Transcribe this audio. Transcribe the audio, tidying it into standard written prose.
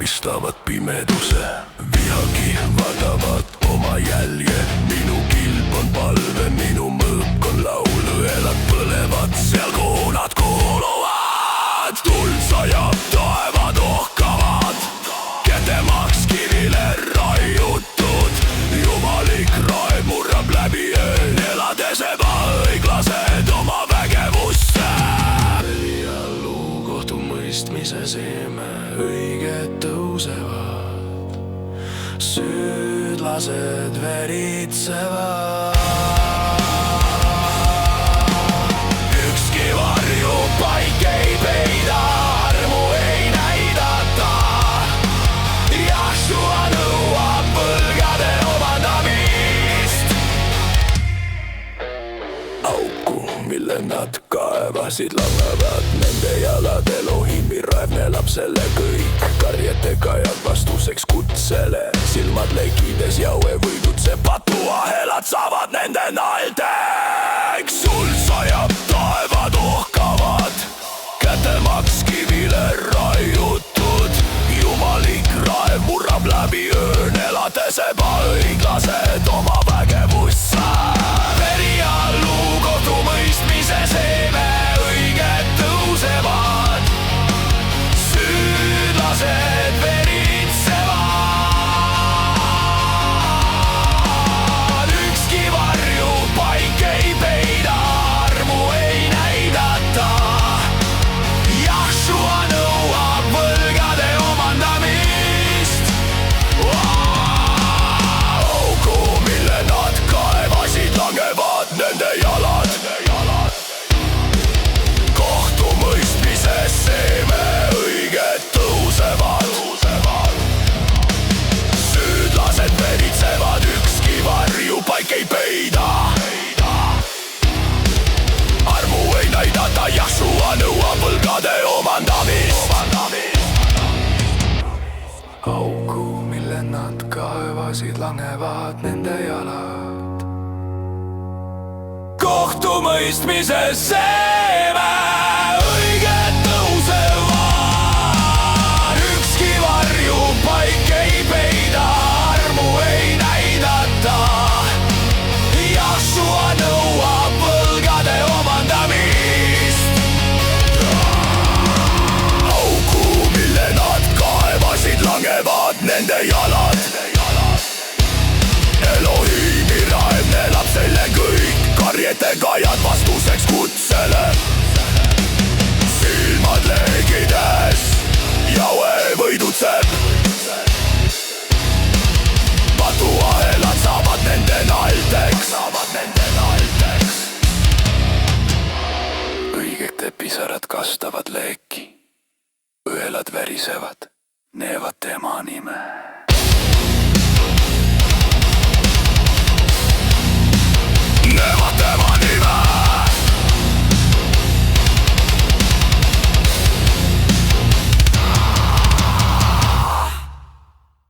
läbistavad pimeduse, vihagi vadavad oma jälje. Minu kilp on palve, minu mõõk on laul, õelad põlevad seal, kuhu nad kuuluvad. Tuld sajab, taevad ohkavad, kätemaks kivile raiutud. Jumalik raev murrab läbi öö, elades ebaõiglased oma vägevusse. Mõistmise seeme õiged tõusevad, süüdlased veritsevad. Ükski varjupaik ei peida, armu ei näidata. Joshua nõuab võlgade omandamist. Auku, mille nad kaevasid, langevad nende jalad. Elohimi raev neelab selle kõik, karjetega ja vastuseks kutsele. Silmad lekides jaue võidutseb, patuahelad saavad nende naeldeks. Sul sajab, taevad ohkavad, kätemaks kivile raiutud. Jumalik raev murrab läbi öö, elades ebaõiglased oma vägevusse. Veri allu kohtumõistmise seeme õiged tõusevad, süüdlased veritsevad. Ükski varjupaik ei peida, armu ei näidata. Joshua nõuab võlgade omandamist. Auku, mille nad kaevasid, langevad nende jalad. Kohtumõistmises seeme õiged tõusevad, süüdlased veritsevad, ükski varjupaik ei peida. Armu ei näidata, Joshua nõuab võlgade omandamist. Auku, mille nad kaevasid, langevad nende jalad. Kohtumõistmises seeme õiged tõusevad, ükski varjupaik ei peida, armu ei näidata. Joshua nõuab võlgade omandamist. Auku, mille nad kaevasid, langevad nende jalad. Elohimi raev neelab selle kõik, karjetega jad vastuseks kutsele. Silmad leegides, jaue võidutseb. Patuahelad saavad nende naeldeks. Õigete pisarad kastavad leeki, õelad värisevad, neevad tema nime.